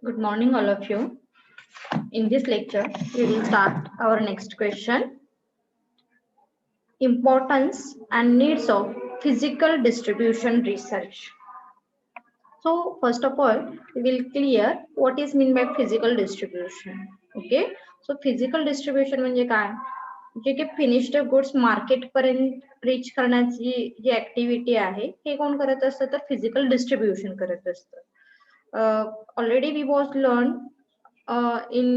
Good morning, all of you. In this lecture, we will start our next question. Importance and needs of physical distribution research. So, first of all, we will clear what is mean by physical distribution. Okay. So, physical distribution म्हणजे काय? जे की finished goods market पर्यंत reach करण्याची जी activity आहे हे कोण करत असतं तर फिजिकल डिस्ट्रीब्यूशन करत असतं. Already we was learn in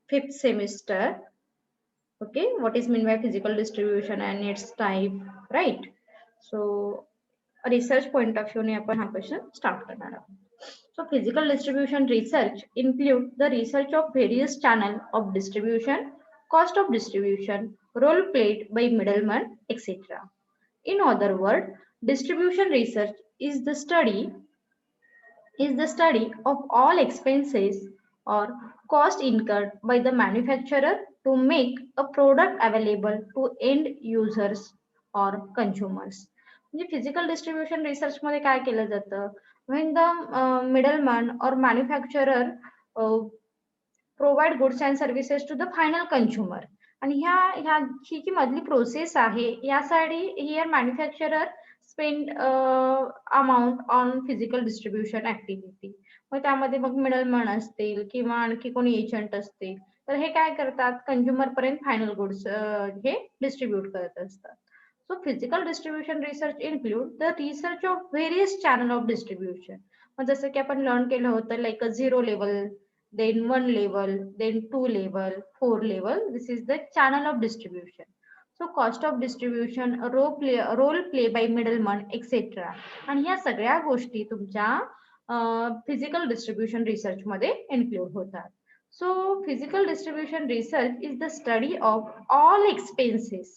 fifth semester. Okay, what is mean by physical distribution and its type, right? So research point of view ने आपण हा क्वेश्चन स्टार्ट करणार आहोत. So physical distribution research include the research of various channel of distribution, cost of distribution, role played by middlemen, etc. In other words, distribution research is the study of all expenses or cost incurred by the manufacturer to make a product available to end users or consumers. म्हणजे physical distribution research मध्ये काय केलं जातं when the middleman or manufacturer provide goods and services to the final consumer आणि ही जी मधली process आहे यासाठी here manufacturer spend amount on physical distribution activity. मग त्यामध्ये मग मिडलमॅन असतील किंवा आणखी कोणी एजंट असतील तर हे काय करतात कंझ्युमर पर्यंत फायनल गुड्स हे डिस्ट्रीब्यूट करत असतात. So physical distribution research include the research of various channel of distribution. मग जसं की आपण लर्न केलं होतं like a 0 level, then 1 level, then 2 level, 4 level. This is the channel of distribution. So cost of distribution, role play by middleman, etc. आणि ह्या सगळ्या गोष्टी तुमच्या फिजिकल डिस्ट्रीब्युशन रिसर्च मध्ये इन्क्लूड होतात. So physical distribution research is the study of all expenses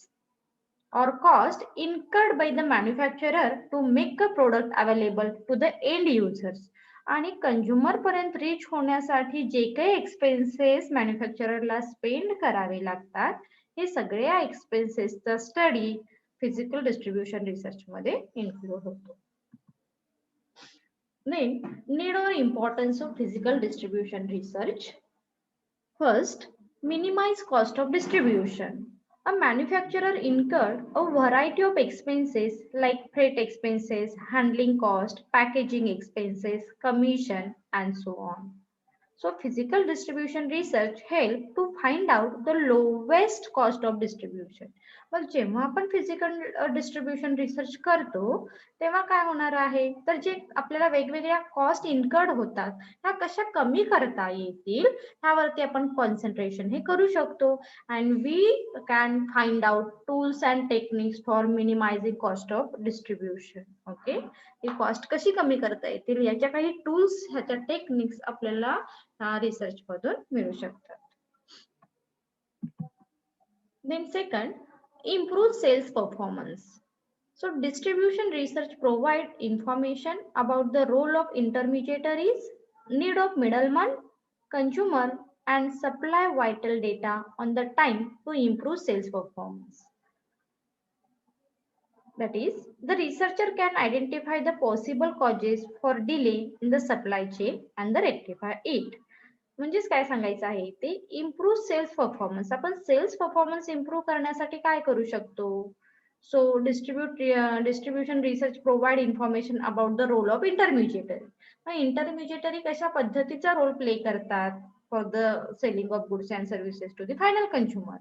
or cost incurred by the manufacturer to make a product available to the end users. आणि consumer पर्यंत reach होण्यासाठी जे काही expenses मॅन्युफॅक्चररला spend करावे लागतात हे सगळ्या एक्सपेन्सेसचा study physical distribution research मध्ये include होतो. Then, need or importance of physical distribution research. First, minimize cost of distribution. A manufacturer incurred a variety of expenses like freight expenses, handling cost, packaging expenses, commission, and so on. So physical distribution research help to find out the lowest cost of distribution. मग जेव्हा आपण physical distribution research करतो तेव्हा काय होणार आहे तर जे आपल्याला वेगवेगळ्या कॉस्ट इन्कर्ड होतात ह्या कशा कमी करता येतील ह्यावरती आपण कॉन्सन्ट्रेशन हे करू शकतो. And we can find out tools and techniques for minimising cost of distribution. Okay, ही कॉस्ट कशी कमी करता येतील याच्या काही टूल्स ह्याच्या टेक्निक्स आपल्याला रिसर्च मधून मिळू शकतात. Then second, improve sales performance. So distribution research provide information about the role of intermediaries, need of middleman, consumer, and supply vital data on the time to improve sales performance. That is, the researcher can identify the possible causes for delay in the supply chain and the rectify it. म्हणजेच काय सांगायचं आहे ते improve sales performance. आपण sales performance improve करण्यासाठी काय करू शकतो. So distribution research provide information about the role of intermediatory. Intermediatory कशा पद्धतीचा रोल प्ले करतात for the selling of goods and services to the final consumer.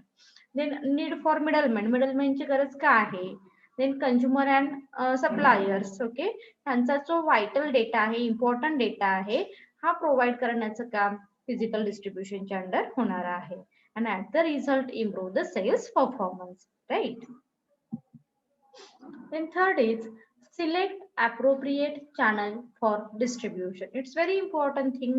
Then need for मिडलमॅनची गरज काय आहे. Then consumer and suppliers. Okay, त्यांचा जो vital data आहे इम्पॉर्टंट डेटा आहे हा प्रोव्हाइड करण्याचं काम फिजिकल डिस्ट्रीब्युशनच्या अंडर होणार आहे. and at the result improve the sales performance, right? Then third is select appropriate channel for distribution. It's very important thing.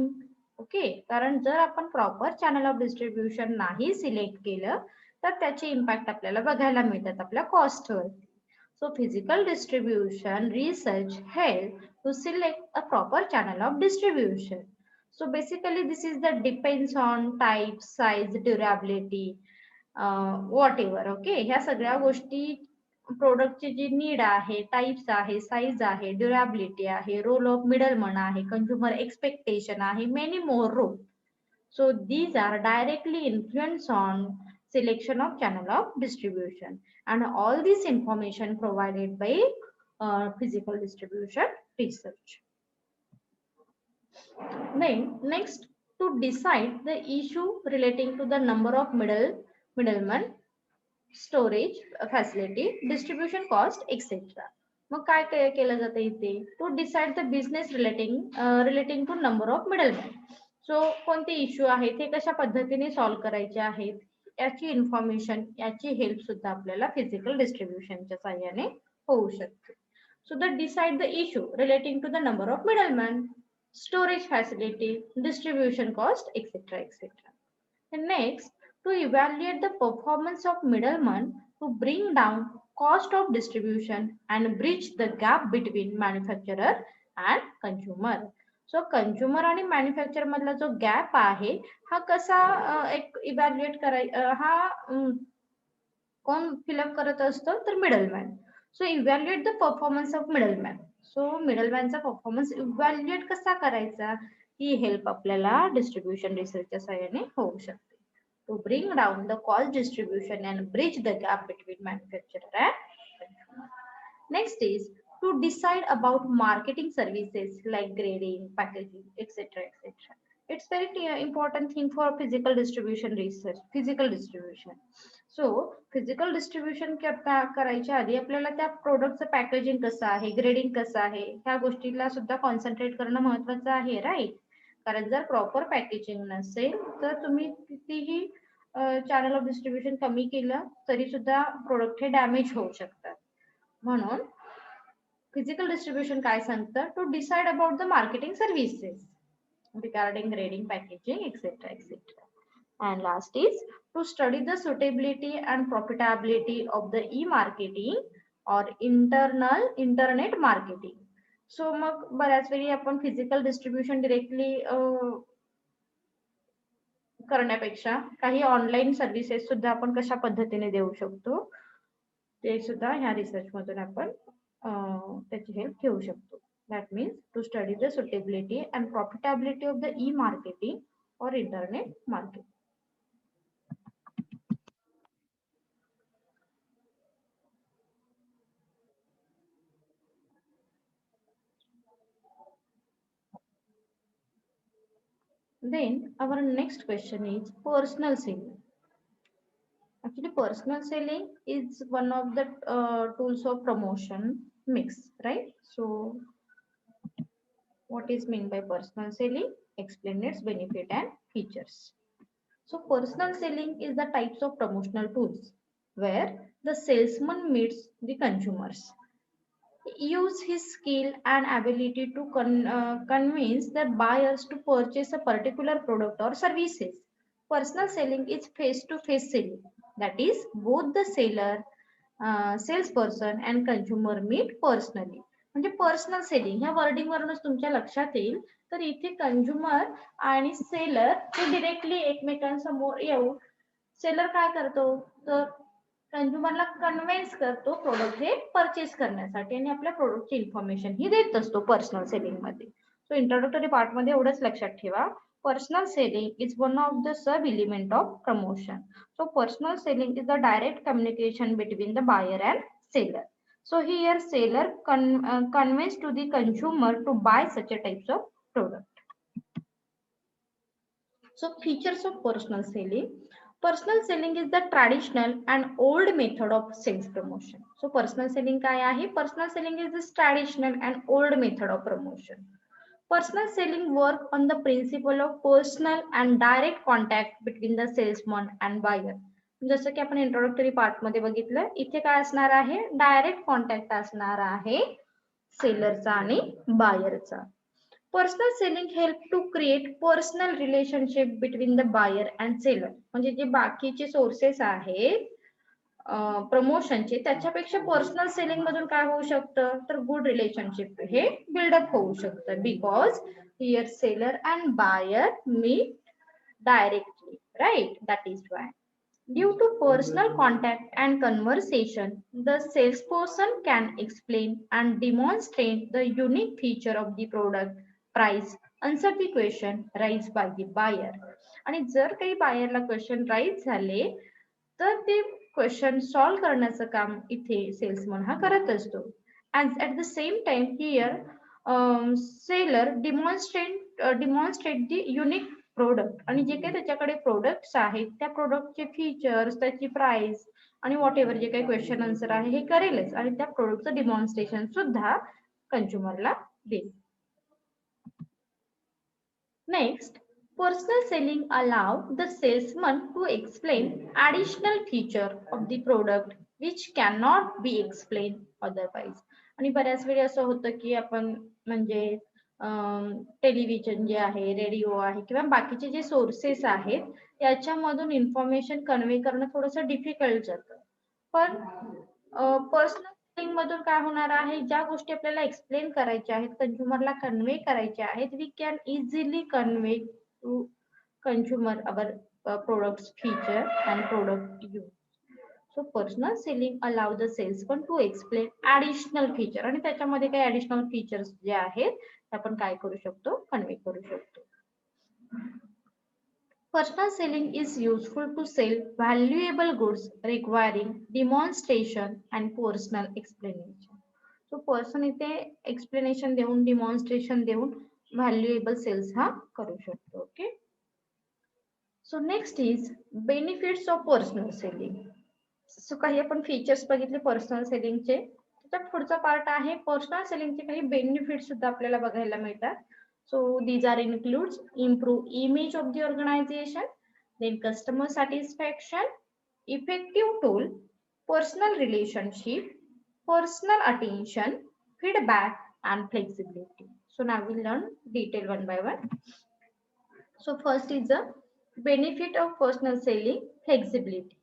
Okay, कारण जर आपण प्रॉपर चॅनल ऑफ डिस्ट्रीब्युशन नाही सिलेक्ट केलं तर त्याचे इम्पॅक्ट आपल्याला बघायला मिळतात आपल्या कॉस्टवर. So physical distribution research help to select a proper channel of distribution. So basically this is the depends on type, size, durability, whatever. Okay, ह्या सगळ्या गोष्टी प्रोडक्टची जी नीड आहे, टाइप्स आहे, साईज आहे, ड्युरेबिलिटी आहे, रोल ऑफ मिडलमन आहे, कंझ्युमर एक्सपेक्टेशन आहे, many more role. So these are directly influence on selection of channel of distribution, and all this information provided by physical distribution research. Then next, to decide the issue relating to the number of middlemen, storage facility, distribution cost, etc. मग काय केलं जातं इथे? To decide the business relating to number of middleman. So कोणते issue आहेत, हे कशा पद्धतीने solve करायचे आहेत, याची इन्फॉर्मेशन, याची हेल्प सुद्धा आपल्याला फिजिकल डिस्ट्रीब्युशनच्या साहाय्याने होऊ शकते. So the decide the issue relating to the number of middleman, storage facility, distribution cost, etc. etc. And next, to evaluate the performance of middleman to bring down cost of distribution and bridge the gap between manufacturer and consumer. So consumer आणि manufacturer मधला जो gap आहे हा कसा एक evaluate हा कोण fill up करत असतो तर middleman. So evaluate the performance of middleman. So मिडलमॅनचा परफॉर्मन्स इव्हॅल्युएट कसा करायचा, ही हेल्प आपल्याला डिस्ट्रीब्युशन रिसर्चच्या सहाय्याने होऊ शकते. To bring down the cost distribution and bridge the gap between manufacturer and. Next is to decide about marketing services like grading, packaging, etc. etc. It's very important thing for physical distribution research, physical distribution. So physical distribution करायच्या आधी आपल्याला त्या प्रोडक्टचं packaging कसं आहे, grading कसं आहे, ह्या गोष्टीला सुद्धा कॉन्सन्ट्रेट करणं महत्वाचं आहे, राईट. कारण जर प्रॉपर पॅकेजिंग नसेल तर तुम्ही कितीही चॅनल ऑफ डिस्ट्रीब्युशन कमी केलं तरी सुद्धा प्रोडक्ट हे डॅमेज होऊ शकतात. म्हणून फिजिकल डिस्ट्रीब्युशन काय सांगतं, to decide about the marketing services regarding grading, packaging, etc. etc. And last is to study the suitability and profitability of the e-marketing or internet marketing. So मग बऱ्याच वेळी आपण physical distribution directly करण्यापेक्षा काही online services सुद्धा आपण कशा पद्धतीने देऊ शकतो ते सुद्धा ह्या रिसर्च मधून आपण त्याची हेल्प घेऊ शकतो. That means to study the suitability and profitability of the e-marketing or internet marketing. Then our next question is personal selling. Actually, personal selling is one of the tools of promotion mix, right? So what is meant by personal selling? Explain its benefit and features. So personal selling is the types of promotional tools where the salesman meets the consumers, use his skill and ability to convince the buyers to purchase a particular product or services. Personal selling is face-to-face selling. That is, both the seller, salesperson and consumer meet personally. म्हणजे personal selling ह्या wording वरूनच तुमच्या लक्षात येईल तर इथे consumer आणि seller हे directly एकमेकांसमोर येऊन सेलर काय करतो तर कंझ्युमरला कन्व्हिन्स करतो प्रोडक्ट हे परचेस करण्यासाठी आणि आपल्या प्रोडक्टची इन्फॉर्मेशन ही देत असतो पर्सनल सेलिंग मध्ये. सो इंट्रोडक्टरी पार्ट मध्ये एवढंच लक्षात ठेवा, personal selling is one of the sub element of promotion. So personal selling is the direct communication between the buyer and seller. So here seller convince to the consumer to buy such a types of product. So features of personal selling. Personal selling is the traditional and old method of sales promotion. So personal selling काय आहे? Personal selling is this traditional and old method of promotion. Personal selling work on the principle of personal and direct contact between the salesman and buyer. जसं की आपण introductory part मध्ये बघितलं, इथे काय असणार आहे, डायरेक्ट कॉन्टॅक्ट असणार आहे सेलरचा आणि बायरचा. Personal selling help to create personal relationship between the buyer and seller. म्हणजे जे बाकीचे सोर्सेस आहेत प्रमोशनचे त्याच्यापेक्षा पर्सनल सेलिंग मधून काय होऊ शकतं तर गुड रिलेशनशिप हे बिल्डअप होऊ शकतं. Because here seller and buyer meet directly, right. That is why. Due to personal contact and conversation, the salesperson can explain and demonstrate the unique feature of the product, price, answer the question raised by the buyer. आणि जर काही बायरला question rise झाले तर ते question solve करण्याचं काम इथे salesman हा करत असतो. And at the same time here seller demonstrate the unique product आणि जे काही त्याच्याकडे प्रोडक्ट्स आहेत त्या प्रोडक्टचे फीचर्स त्याची प्राइस आणि व्हॉट एव्हर जे काही क्वेश्चन आन्सर आहे हे करेलच आणि त्या प्रोडक्टचं डिमॉन्स्ट्रेशन सुद्धा कंझ्युमरला देईल. Next, personal selling allow the salesman to explain additional feature of the product which cannot be explained otherwise. आणि बऱ्याच वेळी असं होतं की आपण म्हणजे टेलिव्हिजन जे आहे, रेडिओ आहे किंवा बाकीचे जे सोर्सेस आहेत याच्यामधून इन्फॉर्मेशन कन्वे करणं थोडंसं डिफिकल्ट जातं. पण पर्सनल सेलिंग मधून काय होणार आहे, ज्या गोष्टी आपल्याला एक्सप्लेन करायच्या आहेत, कंझ्युमरला कन्वे करायच्या आहेत, we can easily convey to consumer our products feature and product use. So personal selling allow the salesman to explain additional feature आणि त्याच्यामध्ये काही additional features जे आहेत ते आपण काय करू शकतो, कन्वे करू शकतो. Personal selling is useful to sell valuable goods requiring demonstration and personal explanation. So person इथे explanation देऊन demonstration देऊन valuable sales हा करू शकतो. Okay. So next is benefits of personal selling. सो काही आपण फीचर्स बघितले पर्सनल सेलिंगचे. त्याचा पुढचा पार्ट आहे पर्सनल सेलिंगचे काही बेनिफिट सुद्धा आपल्याला बघायला मिळतात. So these are includes improve image of the organisation, then customer satisfaction, effective tool, personal relationship, personal attention, feedback and flexibility. So now we'll learn detail one by one. So first is the benefit of personal selling, flexibility.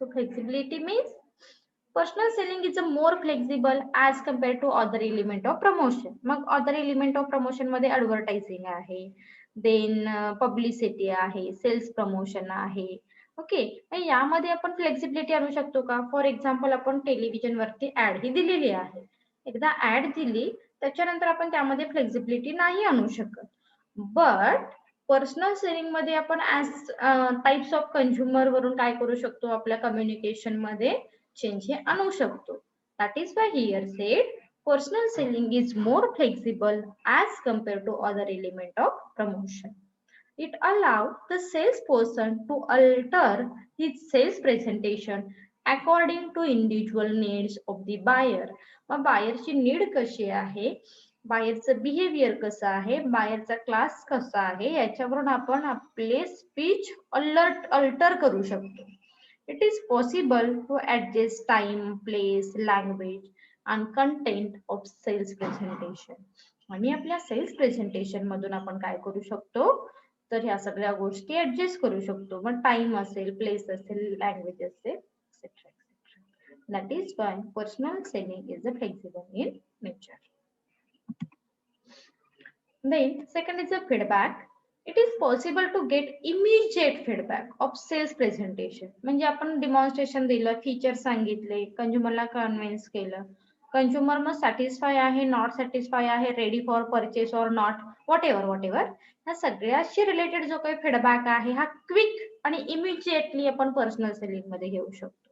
So flexibility means personal selling is a more flexible as compared to other element of promotion. Mug other element of promotion मध्ये advertising आहे, then publicity आहे, sales promotion आहे. Okay, यामध्ये आपण flexibility आणू शकतो का? For example आपण टेलिव्हिजन वरती ऍड ही दिलेली आहे. एकदा ऍड दिली त्याच्यानंतर आपण त्यामध्ये फ्लेक्सिबिलिटी नाही आणू शकत. बट पर्सनल सेलिंग मध्ये आपण ऍज टाइप्स ऑफ कंझ्युमर वरून काय करू शकतो, आपल्या कम्युनिकेशन मध्ये चेंज हे आणू शकतो. That is why here said personal selling is more flexible as compare to other element of promotion. It allows the salesperson to alter his sales presentation according to individual needs of the buyer. मग बायरची need कशी आहे, बायरचं behaviour कसं आहे, बायरचा class कसा आहे, याच्यावरून आपण आपले स्पीच अल्टर करू शकतो. It is possible to adjust time, place, language and content of sales presentation. आणि आपल्या सेल्स प्रेझेंटेशन मधून आपण काय करू शकतो, तर ह्या सगळ्या गोष्टी ऍडजस्ट करू शकतो. मग टाइम असेल, प्लेस असेल, लँग्वेज असेल, etcetera etcetera. That is Y personal selling is a flexible in nature. Then second is a feedback. It is possible to get immediate feedback of sales presentation. म्हणजे आपण demonstration दिलं, feature सांगितले, कंझ्युमरला convince केलं, consumer मग satisfy आहे, not satisfy आहे, ready for purchase or not, what ever ह्या सगळ्याशी related जो काही फीडबॅक आहे हा क्विक आणि इमिजिएटली आपण पर्सनल सेलिंग मध्ये घेऊ शकतो.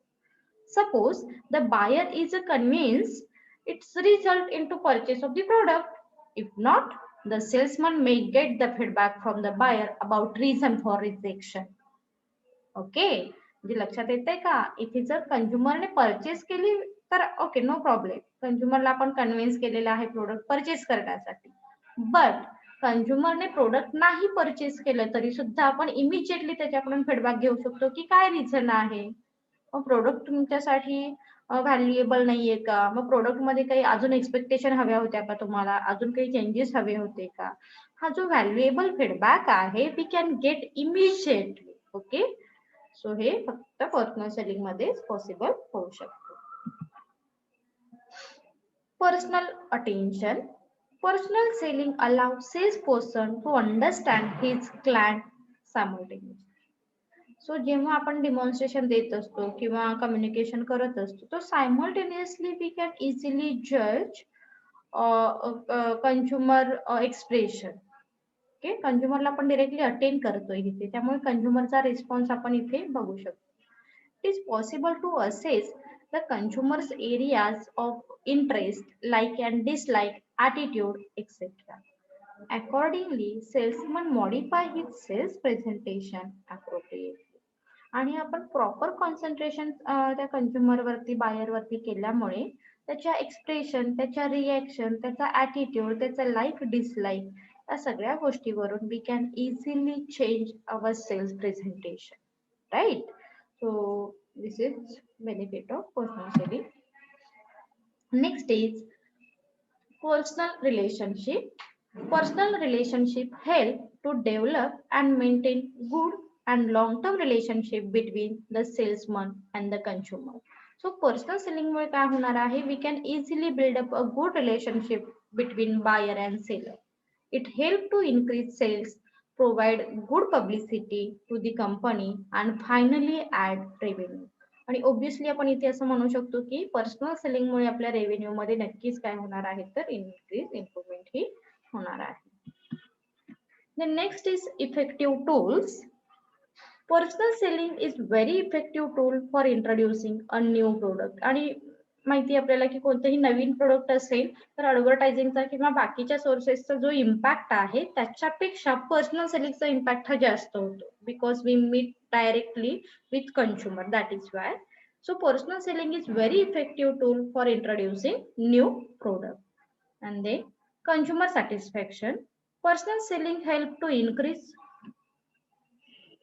Suppose the buyer is convince, it's result in to purchase of the product. If not, the salesman may get the feedback from the buyer about reason for rejection. Okay, म्हणजे लक्षात येते का, इथे जर कंझ्युमरने purchase केली तर ओके, नो प्रॉब्लेम, कंझ्युमरला आपण convince केलेला आहे प्रोडक्ट परचेस करण्यासाठी. बट कंझ्युमरने प्रोडक्ट नाही परचेस केलं तरी सुद्धा आपण इमिजिएटली त्याच्याकडून फीडबॅक घेऊ शकतो की काय रिझन आहे, मग प्रोडक्ट तुमच्यासाठी व्हॅल्युएबल नाहीये का, मग प्रोडक्ट मध्ये काही अजून एक्सपेक्टेशन हव्या होत्या का तुम्हाला, अजून काही चेंजेस हवे होते का. हा जो व्हॅल्युएबल फीडबॅक आहे we can get immediately. Okay, so हे फक्त पर्सनल सेलिंग मध्ये पॉसिबल होऊ शकतो. Personal attention. Personal selling allows salesperson to understand his client simultaneously. So जेव्हा आपण डेमॉन्स्ट्रेशन देत असतो किंवा कम्युनिकेशन करत असतो, तो सायमल्टेनियसली वी कॅन इझिली जज कंझ्युमर एक्सप्रेशन. ओके, कंझ्युमरला आपण डिरेक्टली अटेंड करतोय इथे, त्यामुळे कंझ्युमरचा रिस्पॉन्स आपण इथे बघू शकतो. It is possible to assess the consumers areas of interest, like and dislike, attitude etcetera. Accordingly, salesman modify his sales presentation appropriately. आणि आपण प्रॉपर कॉन्सन्ट्रेशन त्या कंझ्युमर वरती, बायर वरती केल्यामुळे त्याच्या एक्सप्रेशन, त्याच्या रिएक्शन, त्याचा ॲटिट्यूड, त्याचा लाईक डिसलाईक, या सगळ्या गोष्टीवरून we can easily change our sales presentation, right? So this is benefit of personal selling. Next is personal relationship. Personal relationship help to develop and maintain good and long-term relationship between the salesman and the consumer. So personal selling मुळे काय होणार आहे? We can easily build up a good relationship between buyer and seller. It help to increase sales, provide good publicity to the company and finally add revenue. आणि obviously आपण इथे असं म्हणू शकतो की पर्सनल सेलिंग मुळे आपल्या रेव्हेन्यू मध्ये नक्कीच काय होणार आहे, तर इन्क्रीज, इम्प्रूव्हमेंट ही होणार आहे. The next is effective tools. Personal selling is very effective tool for introducing a new product. आणि माहिती आपल्याला की कोणतेही नवीन प्रोडक्ट असेल तर ॲडव्हर्टायझिंगचा किंवा बाकीच्या सोर्सेसचा जो इम्पॅक्ट आहे त्याच्यापेक्षा पर्सनल सेलिंगचा इम्पॅक्ट हा जास्त होतो, because we meet directly with consumer, that is why. So personal selling is very effective tool for introducing new product. And then consumer satisfaction. Personal selling help to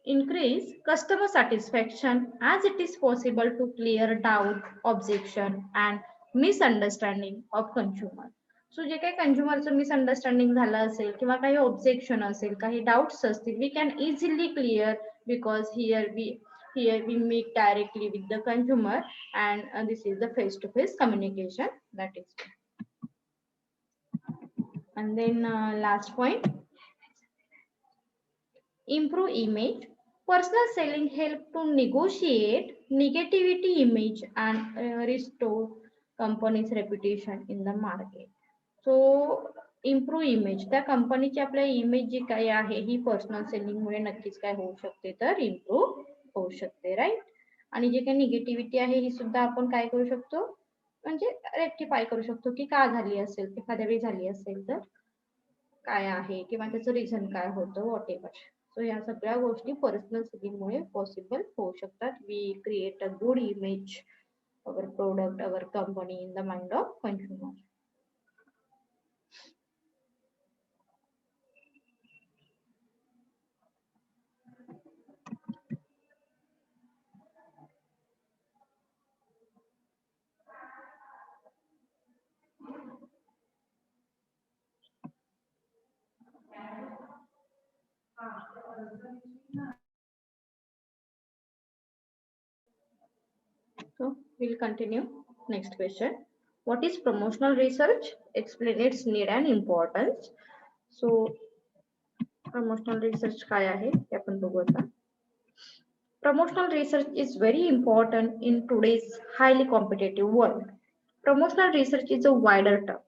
increase customer satisfaction as it is possible to clear doubt, objection and misunderstanding of consumer. सो जे काही कंझ्युमरचं misunderstanding झालं असेल किंवा काही objection असेल, काही doubts असतील, we can easily clear because here we meet directly with the consumer and this is the face to face communication, that is. And then last point, improve image. Personal selling help to negotiate negativity image and restore company's reputation in the market. So improve image, त्या कंपनीची आपल्या image जी काही आहे ही personal selling मुळे नक्कीच काय होऊ शकते, तर इम्प्रूव्ह होऊ शकते, राईट? आणि जे काही निगेटिव्हिटी आहे ही सुद्धा आपण काय करू शकतो, म्हणजे रेक्टिफाय करू शकतो की का झाली असेल, एखाद्या वेळी झाली असेल तर काय आहे किंवा त्याचं रिझन काय होतं, व्हॉट एव्हर. सो या सगळ्या गोष्टी पर्सनल सेलिंग मुळे पॉसिबल होऊ शकतात. We create a good image our product, our company in the mind of consumer. So we'll continue. Next question. What is promotional research? Explain its need and importance. So promotional research काय आहे ते आपण बघू आता. Promotional research is very important in today's highly competitive world. Promotional research is a wider term.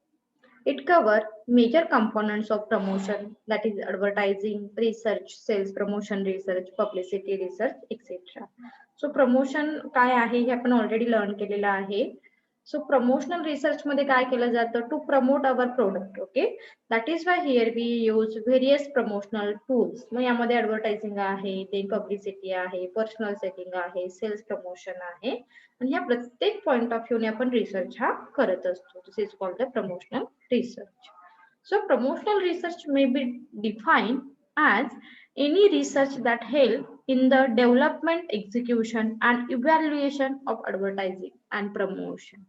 It covers major components of promotion, that is advertising, research, sales promotion research, publicity research, etc. So promotion काय आहे हे आपण already learn केलेलं आहे. सो promotional research मध्ये काय केलं जातं, to promote our product. Okay, that is why here we use various promotional tools. मग यामध्ये ऍडव्हर्टायझिंग आहे, ते पब्लिसिटी आहे, पर्सनल सेलिंग आहे, सेल्स प्रमोशन आहे, आणि या प्रत्येक पॉइंट ऑफ व्ह्यूने आपण रिसर्च हा करत असतो. This is called the promotional research. So promotional research may be defined as any research that help in the development, execution and evaluation of advertising and promotion.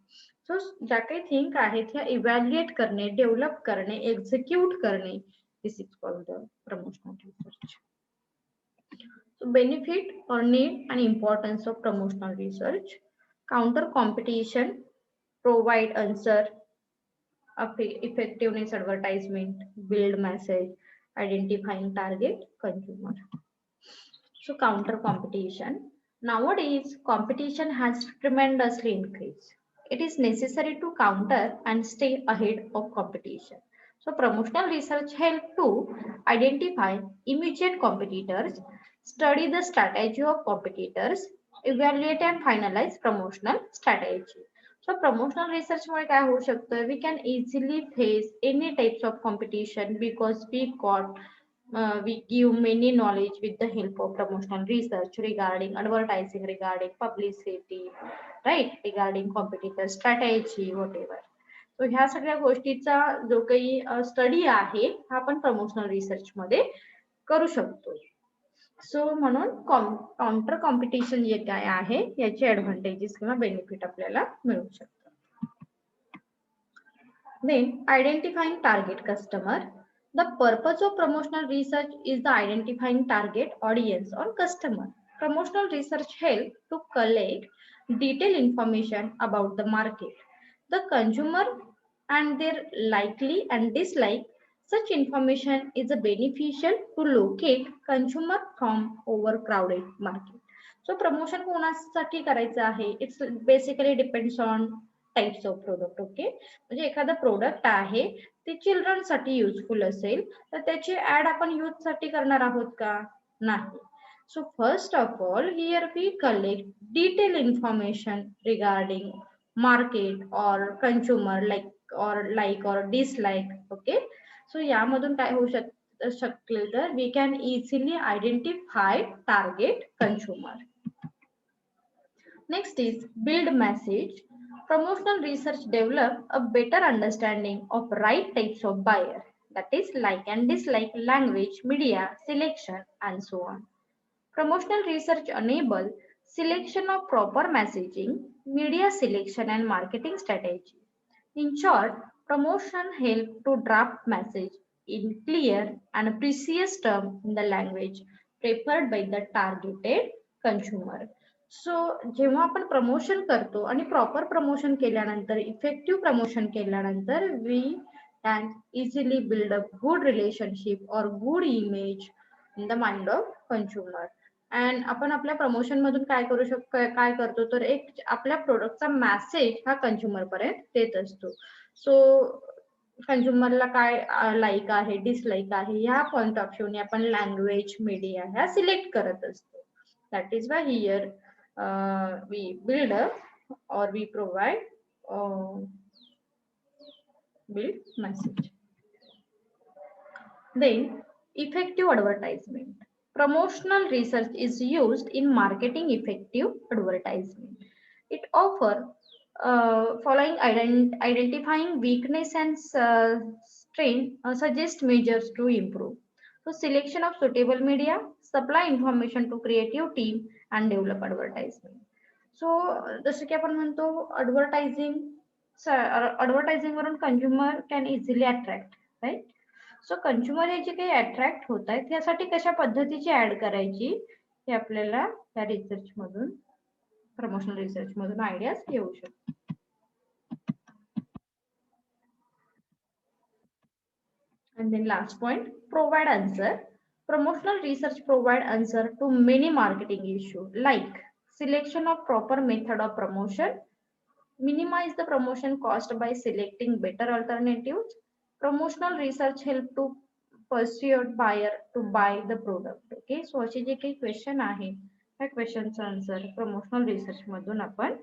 So ज्या काही think आहेत ह्या evaluate करणे, develop करणे, execute करणे, this is called the promotional research. So benefit or need and importance of promotional research: counter competition, provide answer, effectiveness advertisement, build message, identifying target consumer. So counter competition. Nowadays, competition has tremendously increased. It is necessary to counter and stay ahead of competition. So promotional research help to identify immediate competitors, study the strategy of competitors, evaluate and finalize promotional strategy. So promotional research मुळे काय होऊ शकतं? We can easily face any types of competition because we give many knowledge with the help of promotional research regarding advertising, regarding publicity, right? Regarding competitor strategy, whatever. So ह्या सगळ्या गोष्टीचा जो काही study आहे हा आपण प्रमोशनल रिसर्च मध्ये करू शकतो. सो म्हणून काउंटर कॉम्पिटिशन जे काय आहे याचे ऍडव्हान्टेजेस किंवा बेनिफिट आपल्याला मिळू शकतात. Then identifying target customer. The purpose of promotional research is the identifying target audience or customer. Promotional research help to collect detailed information about the market, the consumer and their likely and dislike. Such information is beneficial to locate consumer from overcrowded market. So promotion कोणासाठी करायचं आहे? It's basically depends on types of product. Okay, म्हणजे एखादा product आहे ते children साठी useful असेल तर त्याची ऍड आपण युथ साठी करणार आहोत का? नाही. So first of all here we collect detail information regarding market और कंझ्युमर लाईक और डिसलाईक. ओके, सो यामधून काय होऊ शकेल तर we can easily identify target consumer. Next is build message. Promotional research develop a better understanding of right types of buyer, that is like and dislike, language, media, selection and so on. Promotional research enable selection of proper messaging, media selection and marketing strategy. In short, promotion help to draft message in clear and precise term in the language preferred by the targeted consumer. So जेव्हा आपण promotion करतो आणि proper promotion केल्यानंतर effective promotion केल्यानंतर we can easily build up good relationship और good image in the mind of consumer. And आपण आपल्या promotion मधून काय करू शकतो, काय करतो तर एक आपल्या प्रोडक्टचा मेसेज हा कंझ्युमर पर्यंत देत असतो. सो कंझ्युमरला काय लाईक आहे, डिसलाईक आहे, ह्या पॉइंट ऑफ व्ह्यूने आपण लँग्वेज, मीडिया ह्या सिलेक्ट करत असतो. That is why here we build up or we provide build message. Then effective advertisement. Promotional research is used in marketing effective advertisement. It offer following identifying weakness and strength, suggest measures to improve. So selection of suitable media, supply information to creative team and develop advertisement. So जसं की आपण म्हणतो advertising वरून consumer can easily attract, right? So consumer हे जे काही attract होत आहेत त्यासाठी कशा पद्धतीची ऍड करायची हे आपल्याला या रिसर्च मधून, प्रमोशनल रिसर्च मधून आयडियाज येऊ शकतो. And then last point, provide answer. Promotional research provide answer to many marketing issues like selection of proper method of promotion, minimize the promotion cost by selecting better alternatives. Promotional research help to persuade buyer to buy the product. Okay, so असे जे काही question आहे त्या क्वेश्चनचा answer promotional research मधून आपण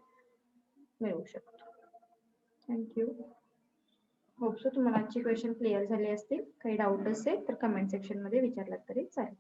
मिळवू शकतो. Thank you. Hope so तुम्हाला आजचे क्वेश्चन क्लिअर झाले असतील. काही डाऊट असेल तर कमेंट सेक्शन मध्ये विचारलात तरी चालेल.